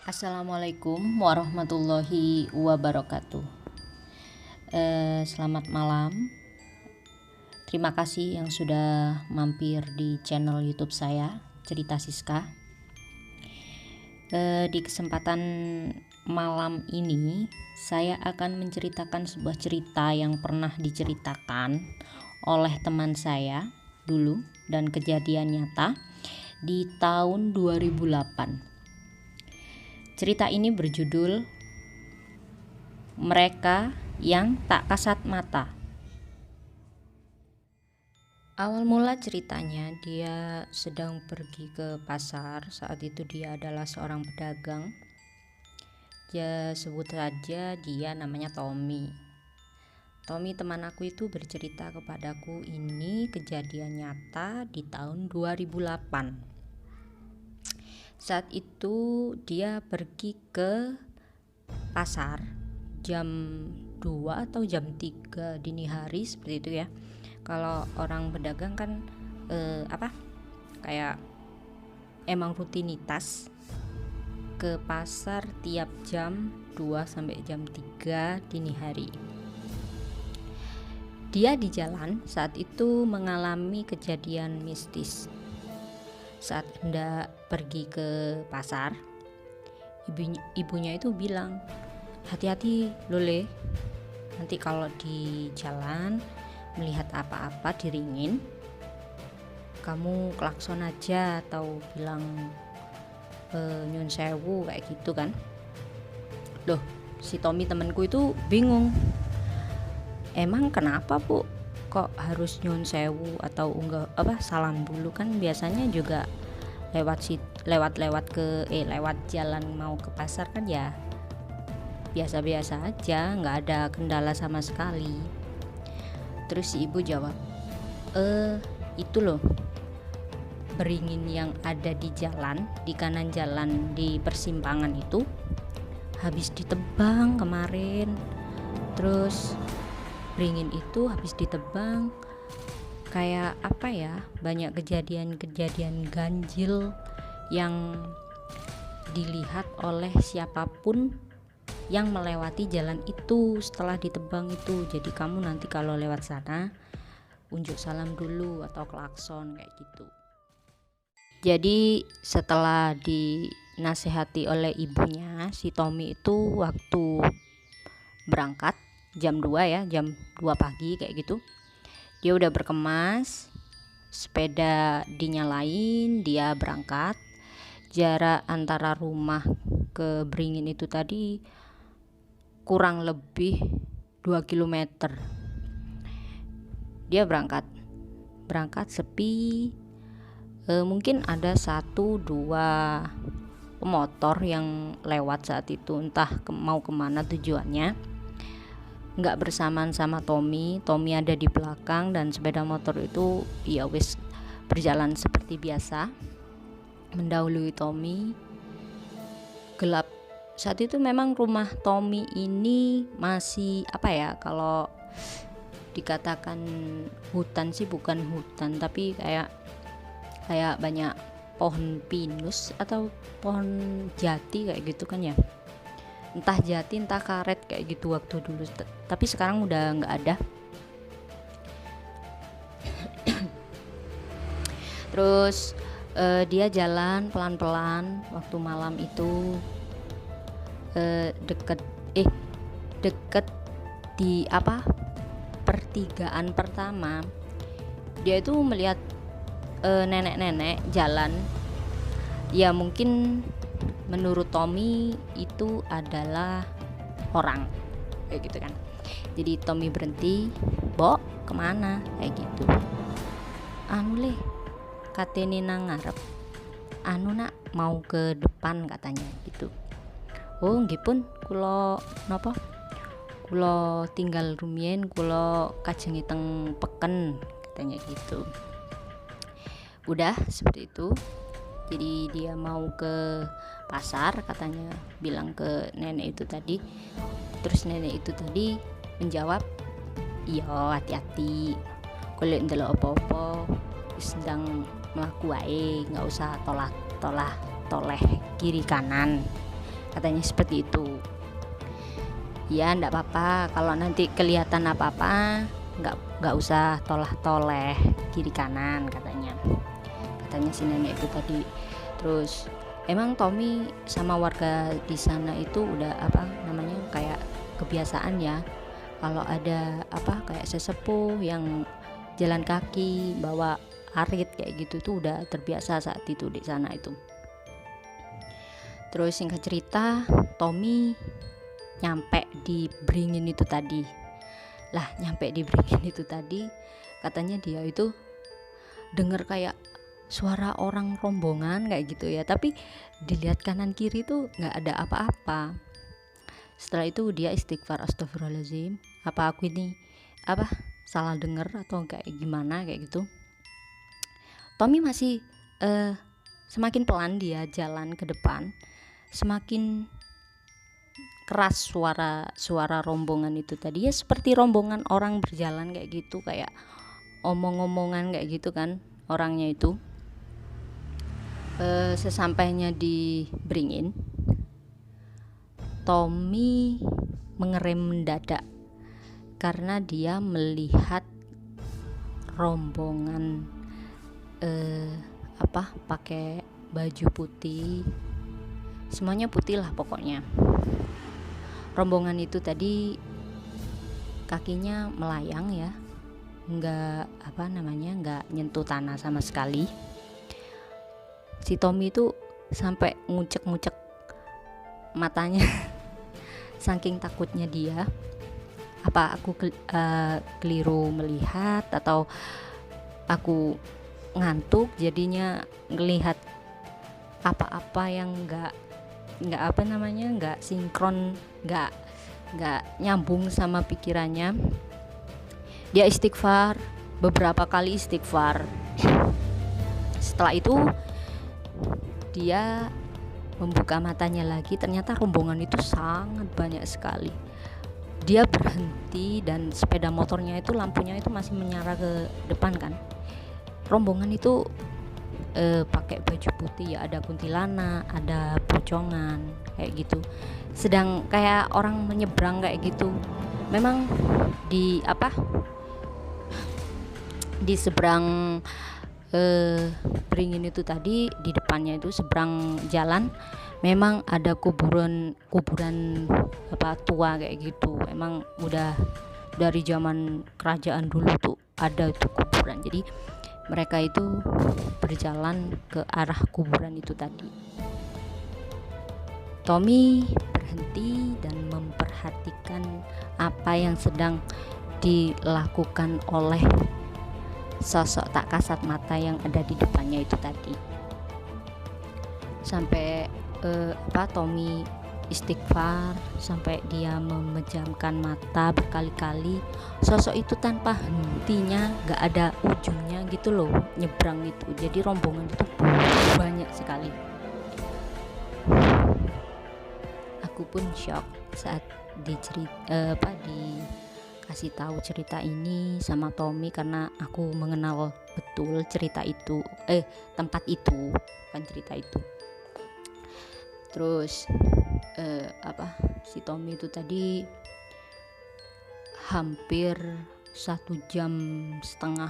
Assalamualaikum warahmatullahi wabarakatuh. Selamat malam. Terima kasih yang sudah mampir di channel YouTube saya, Cerita Siska. Di kesempatan malam ini, saya akan menceritakan sebuah cerita yang pernah diceritakan oleh teman saya dulu dan kejadian nyata di tahun 2008. Cerita ini berjudul Mereka yang Tak Kasat Mata. Awal mula ceritanya, dia sedang pergi ke pasar. Saat itu dia adalah seorang pedagang. Ya, sebut saja dia namanya Tommy. Tommy teman aku itu bercerita kepadaku ini kejadian nyata di tahun 2008. Saat itu dia pergi ke pasar jam 2 atau jam 3 dini hari seperti itu ya. Kalau orang pedagang kan kayak emang rutinitas ke pasar tiap jam 2 sampai jam 3 dini hari. Dia di jalan saat itu mengalami kejadian mistis. Saat hendak pergi ke pasar, ibunya itu bilang, hati-hati Lole, nanti kalau di jalan melihat apa-apa diringin, kamu klakson aja atau bilang nyun sewu kayak gitu kan. Loh, si Tommy temanku itu bingung, emang kenapa Bu kok harus nyun sewu atau salam dulu, kan biasanya juga lewat jalan mau ke pasar kan ya biasa-biasa aja, nggak ada kendala sama sekali. Terus si ibu jawab, itu loh beringin yang ada di jalan, di kanan jalan di persimpangan itu habis ditebang kemarin. Terus beringin itu habis ditebang, kayak banyak kejadian-kejadian ganjil yang dilihat oleh siapapun yang melewati jalan itu setelah ditebang itu. Jadi kamu nanti kalau lewat sana unjuk salam dulu atau klakson kayak gitu. Jadi setelah dinasehati oleh ibunya, si Tommy itu waktu berangkat jam 2 pagi kayak gitu, dia udah berkemas, sepeda dinyalain, dia berangkat. Jarak antara rumah ke beringin itu tadi kurang lebih 2 km. Dia berangkat sepi, mungkin ada 1-2 pemotor yang lewat saat itu, entah mau kemana tujuannya. Nggak bersamaan sama Tommy ada di belakang, dan sepeda motor itu ya wis berjalan seperti biasa mendahului Tommy. Gelap saat itu. Memang rumah Tommy ini masih kalau dikatakan hutan sih bukan hutan, tapi kayak banyak pohon pinus atau pohon jati kayak gitu kan ya, entah jati entah karet kayak gitu waktu dulu, tapi sekarang udah nggak ada. Terus dia jalan pelan-pelan waktu malam itu, deket di pertigaan pertama. Dia itu melihat nenek-nenek jalan, ya mungkin menurut Tommy itu adalah orang kayak gitu kan. Jadi Tommy berhenti, "Bok, kemana?" kayak gitu. "Anu le, katene nang ngarep. Anu nak, mau ke depan," katanya gitu. "Oh nggih pun, kula napa? Kula tinggal rumiyin, kula kajengi teng peken," katanya gitu. Udah seperti itu. Jadi dia mau ke pasar katanya, bilang ke nenek itu tadi. Terus nenek itu tadi menjawab, "Iya, hati-hati, golek ndelok apa-apa, wis ndang melaku wae, nggak usah toleh kiri kanan, katanya seperti itu. Ya ndak apa-apa, kalau nanti kelihatan apa-apa nggak usah toleh kiri kanan, katanya si nenek itu tadi. Terus emang Tommy sama warga di sana itu udah kayak kebiasaan ya, kalau ada kayak sesepuh yang jalan kaki bawa arit kayak gitu tuh udah terbiasa saat itu di sana itu. Terus singkat cerita, Tommy nyampe di Beringin itu tadi. Katanya dia itu denger kayak suara orang rombongan kayak gitu ya, tapi dilihat kanan kiri tuh nggak ada apa-apa. Setelah itu dia istighfar, astagfirullahaladzim, apa aku ini salah denger atau kayak gimana kayak gitu. Tommy masih semakin pelan dia jalan ke depan, semakin keras suara rombongan itu tadi ya, seperti rombongan orang berjalan kayak gitu, kayak omong-omongan kayak gitu kan orangnya itu. Sesampainya di Beringin, Tommy mengerem mendadak karena dia melihat rombongan pakai baju putih, semuanya putih lah pokoknya. Rombongan itu tadi kakinya melayang ya, nggak nyentuh tanah sama sekali. Si Tommy itu sampai ngucek-ngucek matanya saking takutnya dia. Apa aku keliru melihat atau aku ngantuk jadinya ngelihat apa-apa yang nggak sinkron, nggak nyambung sama pikirannya. Dia istighfar, beberapa kali istighfar. Setelah itu dia membuka matanya lagi, ternyata rombongan itu sangat banyak sekali. Dia berhenti dan sepeda motornya itu lampunya itu masih menyala ke depan kan. Rombongan itu pakai baju putih ya, ada kuntilanak, ada pocongan kayak gitu, sedang kayak orang menyeberang kayak gitu. Memang di seberang Beringin itu tadi, di depannya itu seberang jalan memang ada kuburan tua kayak gitu. Emang udah dari zaman kerajaan dulu tuh ada itu kuburan, jadi mereka itu berjalan ke arah kuburan itu tadi. Tommy berhenti dan memperhatikan apa yang sedang dilakukan oleh sosok tak kasat mata yang ada di depannya itu tadi. Sampai Tommy istighfar, sampai dia memejamkan mata berkali-kali. Sosok itu tanpa hentinya, gak ada ujungnya gitu loh, nyebrang itu. Jadi rombongan itu banyak sekali. Aku pun shock saat dikasih tahu cerita ini sama Tommy, karena aku mengenal betul tempat itu, bukan cerita itu. Terus si Tommy itu tadi hampir 1,5 jam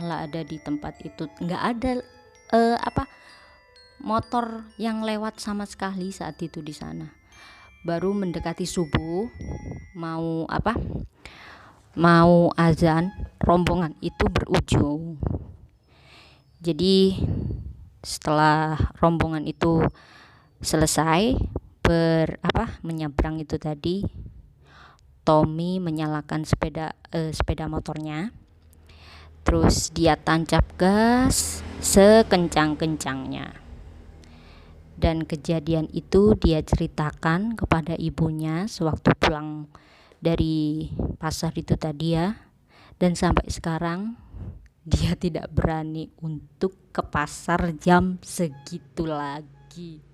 lah ada di tempat itu, nggak ada motor yang lewat sama sekali saat itu di sana. Baru mendekati subuh, mau azan, rombongan itu berujung. Jadi setelah rombongan itu selesai menyeberang itu tadi, Tommy menyalakan sepeda motornya, terus dia tancap gas sekencang-kencangnya. Dan kejadian itu dia ceritakan kepada ibunya sewaktu pulang dari pasar itu tadi ya. Dan sampai sekarang dia tidak berani untuk ke pasar jam segitu lagi.